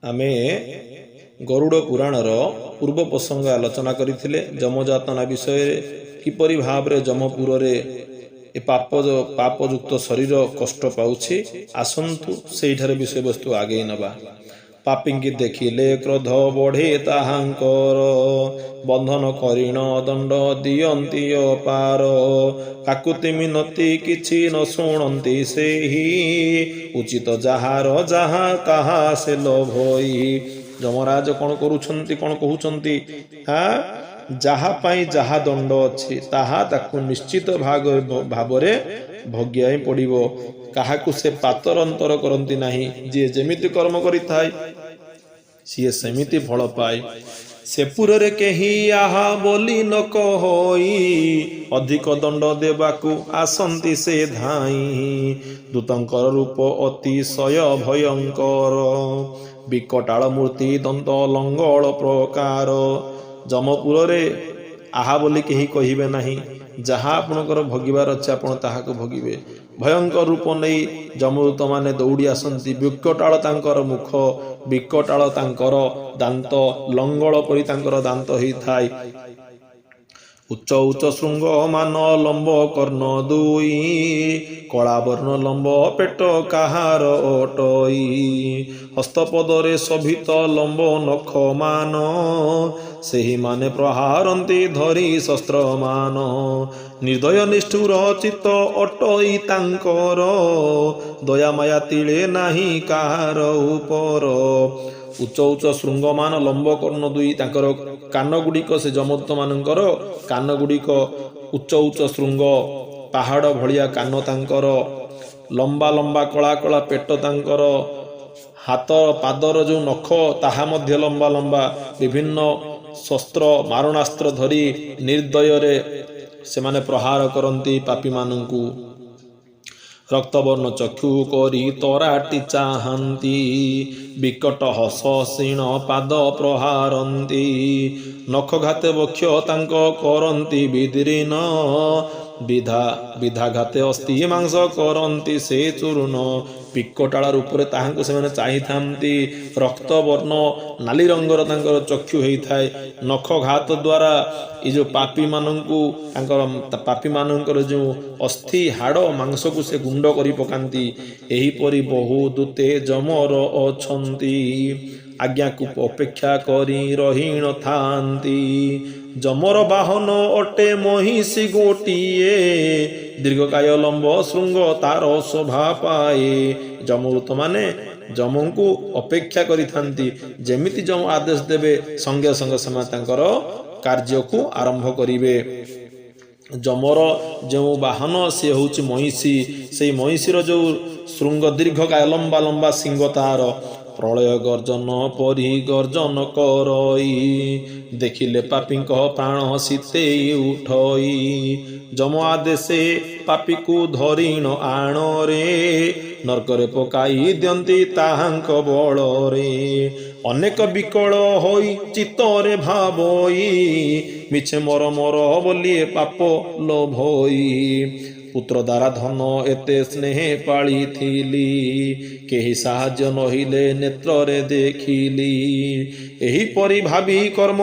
आमे गरुड़ पुराणर पूर्व प्रसंग आलोचना करथिले जमजातना विषय किपरि भाव जमपुर रे ए पापयुक्त शरीर कष्ट पाउछि। आसंतु सेठार विषय वस्तु आगे नबा। पापिंकी देखिले क्रोध बढ़े ताहांकर बंधन करिण दंड दियंती अपार काकुति मिनती किछि न शुणंती सेहि उचित जहार जहा ताहा से लोभई। जमराज कौन करुछंती कौन कहउछंती जहा पाई जहा दंड अछि ताहा ताकु निश्चित भावरे भोग्याई पड़िबो। काहाकु से पातर अंतर करंती नाही। जे जेमिति कर्म करिथाय सीए सेमिति फल पाए। सेपुरे केही आहा बोली न कहई अधिक दंड देबाकू आसंती से धाई। दूतंकर रूप अतिशय भयंकर विकटाल मूर्ति दंत लंगल प्रकार। जमपुर रे आहा बोली केही कहिबे नाही। जहा आपणकर भोगिबार अछि आपण ताहाको भोगिबे। भयंकर रूप नहीं जमदूत माने दौड़ी आसंती। विकटाल तांकर मुख विकटाल तांकर दांत लंगल परि तांकर दांत ही थाय। उच्च उच्च श्रृंग मान लंब कर्ण दुई कला वर्ण लंब पेट काहार ओटई। हस्तपदरे शोभित लंब नख मान सेही माने प्रहारंती धरी शस्त्र मान। निर्दय निष्ठुर चित्त अटई तांकर दया माया तिले नाही काहार उपर। उच्च उच्च श्रृंगमान लंब कर्ण दुई तांकर कान गुड़िक से जमदूत मानकर कान गुड़िक उच्च उच्च श्रृंग पहाड़ भलिया कान तांकर लंबा लंबा कला कला पेट तांकर हाथ पादर जो नख ताहा मध्य लंबा लंबा विभिन्न शस्त्र मारणास्त्र धरी निर्दय से माने प्रहार करंती पापी मानंकु। रक्तवर्ण चक्षु करी तराटी चाहंती विकट हस सीण पाद प्रहारंती। नखघाते वक्ष तांक करंती विदीर्ण विधा घाते अस्थि मांस करंती से चूर्ण। विकटाल रूपरे ताहांको से माने चाहिथांती। रक्त वर्ण नाली रंगर तांकर चक्षु होइथाय। नख घात द्वारा ये जो पापी मानंकु पापी मानंकर जो अस्थि हाड़ मांस को से गुंड करी पकांती। एही परि बहु दूते जमर अछंती आज्ञा को अपेक्षा करी रहीण थांती। जमर बाहन अटे महिषी गोटिए दीर्घकाय लंब श्रृंग तार शोभा पाए। जमदूत माने जमंकु अपेक्षा करी थांती। जेमिति जम आदेश देवे संगे संगे समय तांकर कार्य को आरंभ करिवे। जमर जो वाहन से होची महिषी से महिषीर जो श्रृंग दीर्घकाय लंबा लंबा सिंह तार प्रलय गर्जन परि गर्जन करई। देखिले पापींक प्राण शीते उठई। जम आदेशे पापी को धरिण आण रे नरकरे पकाई दियंती ताहांक बଳରେ। अनेक विकल होई चित्तरे भावई मिछे मर मर बोलिए पाप लोभई। पुत्र द्वारा धन एते स्नेह पाली थीली केही साहाଯ୍ୟ नहिले नेत्रे देखिली। एही परि भावी कर्म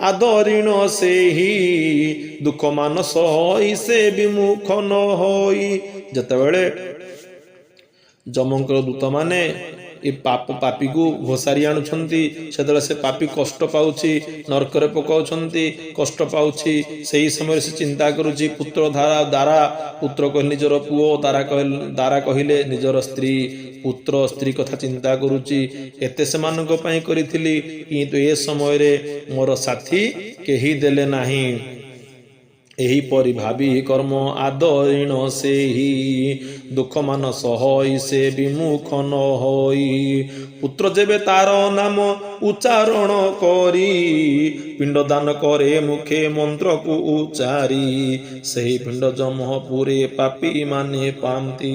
आदरिण सेही दुख मान सही से विमुख न होई। जतबेले जमंकर दूत माने ए पापी को घोषारी आणुछंती सेतले से पापी कष्ट पाउछि नरकरे पकाउछंती कष्ट पाउछि। सेही समय से चिंता करूछि पुत्र द्वारा पुत्र कहले निजर पुओ दारा कहले निजर स्त्री पुत्र स्त्री कथा चिंता करूछि। एते सेमानक पई करिथिली किंतु ए समय रे मोर साथी केही देले नाही। एही परि भावी कर्म आदरिण सेही दुख मान सहई से विमुख न होई। पुत्र जेबे तार नाम उच्चारण करी पिंड दान करे मुखे मंत्र को उच्चारी सही पिंड जमपुरे पापी माने पांती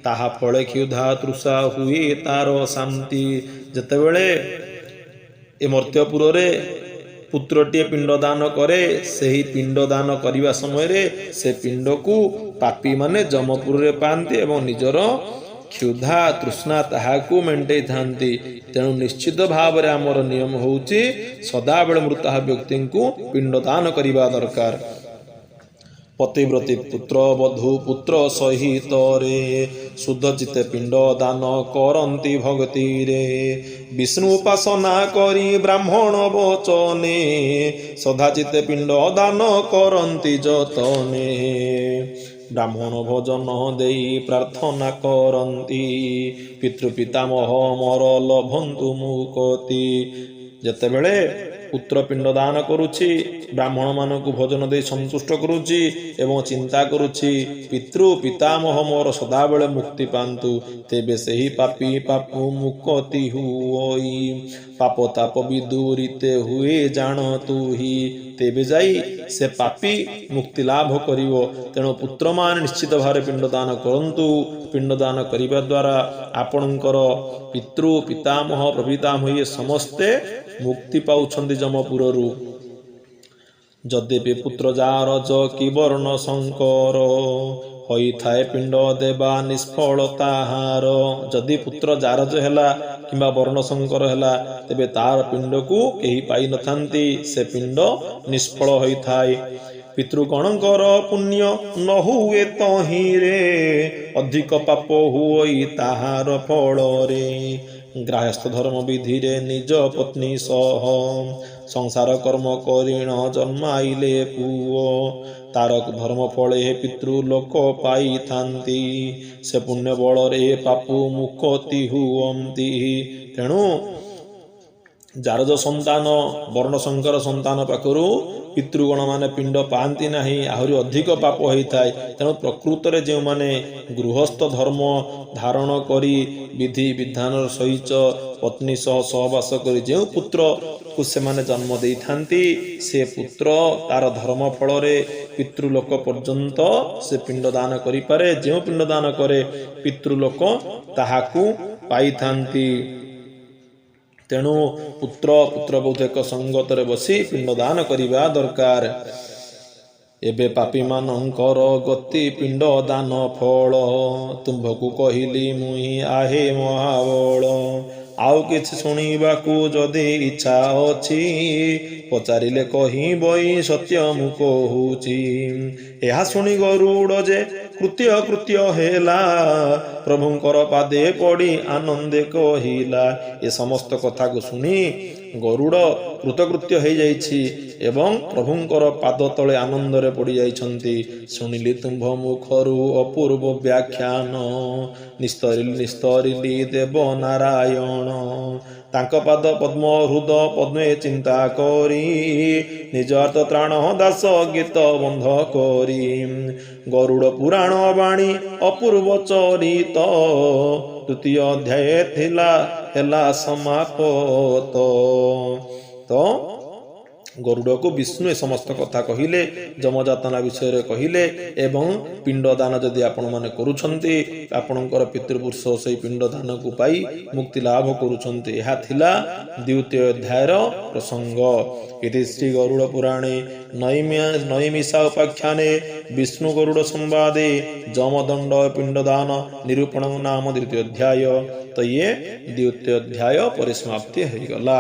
ताहा फले क्षुधा तृषा हुए तार शांति। जेतेबेले ए मर्त्यपुर रे पुत्रटीए पिंडदान करे सही पिंडदान करने समय रे से पिंड को पापी माने जमपुर रे पांती एवं निजर क्षुधा तृष्णा ताहाकू मेंटेई थांती। तेणु निश्चित भाव में आमर नियम होउची सदाबेले मृता व्यक्ति को पिंडदान करने दरकार। पतिव्रती पुत्र बधू पुत्र सहित रे शुद्ध चित्ते पिंड दान करंती भक्ति रे। विष्णु उपासना करी ब्राह्मण वचने सदा चित्ते पिंड दान करंती जतने। ब्राह्मण भोजन देई प्रार्थना करंती पितृपितामह मोर लभंतु मुक्ति। जेतेबेले पुत्र पिंड दान करुछि ब्राह्मण मानक भोजन दे संतुष्ट करुछि एवं चिंता करुछि पितृ पितामह मोर सदाबेले मुक्ति पांतु तेबे सेही पापी पापु मुक्ति हुई। पाप ताप विदूरिते हुए जानतु ही तेबे जाई से पापी मुक्ति लाभ करिवो। तेणु पुत्र मान निश्चित भाव पिंड दान करंतु। पिंड दान करिबा द्वारा आपणकर पितृ पितामह प्रपितामह ये समस्ते मुक्ति पाउछन्ति जमपुररु। यद्यपि पुत्र जार ज कि वर्ण शंकर होई थाए पिंड देवा निष्फल ताहार। जदि पुत्र जारज हेला किंबा वर्ण शंकर हेला तेबे तार पिंड को केही पाई नथांती से पिंड निष्फल होई थाए। पितृगणकर पुण्य न हुए तहिरे अधिक पाप हुई ताहार फल रे। ग्राहस्थ धर्म विधि रे निज पत्नी सह संसार कर्म करिण जन्माइले पुओ तार धर्म फले पितृलोक पाई थांती से पुण्य बल रे पापु मुक्ति हुअंती। तेणु जारज संतान वर्ण शंकर संतान पाखरु पितृगण माने पिंड पाती नाही आहरी अधिक पाप होता है। तेणु प्रकृत में जो माने गृहस्थ धर्म धारण करी विधि विधान सहित पत्नी सह सहवास करी जो पुत्र को से माने जन्म दे थांती से पुत्र तार धर्म फल रे पितृलोक पर्यंत से पिंड दान करि पारे। जो पिंड दान करे पितृलोक ताहाकू पाई थांती। तेणु पुत्र पुत्र बौद्धिक संगत रे बसी पिंडदान करिबा दरकार। एबे पापी मानकर गति पिंड दान फल तुम्भकु कहिली मुई आहे महाबल। आउ किछि सुनिबाकु जदि इच्छा अछि पचारिले कहि बई सत्य मु कहूची। एहा सुनि गरुड़ जे कृत्य कृत्य हेला प्रभुंकर पादे पड़ी आनंदे कहिला। ए समस्त कथा को सुनी गरुड़ कृतकृत्य हो जाइछि एवं प्रभुंकर पाद तले आनंद रे पड़ी जाइछन्ति। सुनिली तुम्भ मुखरु अपूर्व व्याख्यान निस्तरिली देव नारायण। तांक पाद पद्म हृद पद्मे चिंता करी निज अर्थ त्राण दास गीत बंध करी। गरुड़ पुराण बाणी अपूर्व चरित तृतीय अध्याय थिला हेला समाप्त। तो गरुड़ को विष्णु समस्त कथा कहिले जमजातना विषय रे कहिले एवं पिंड दान जदि आपण माने करूछन्ति आपणकर पितृपुरुष से पिंड दान को पाई मुक्ति लाभ करूछन्ति। एहा थिला द्वितीय अध्यायर प्रसंग। इति श्री गरुड़ पुराणे नैमिषा उपाख्याने विष्णु गरुड़ संवादे जमदंड पिंड दान निरूपण नाम द्वितीय अध्याय। तो ये द्वितीय अध्याय परिसमाप्ति हो गला।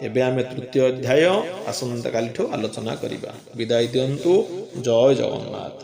एबे आमे तृतीय अध्याय आसंता कालिठो आलोचना करिबा। विदाय दियंतु। जय जगन्नाथ।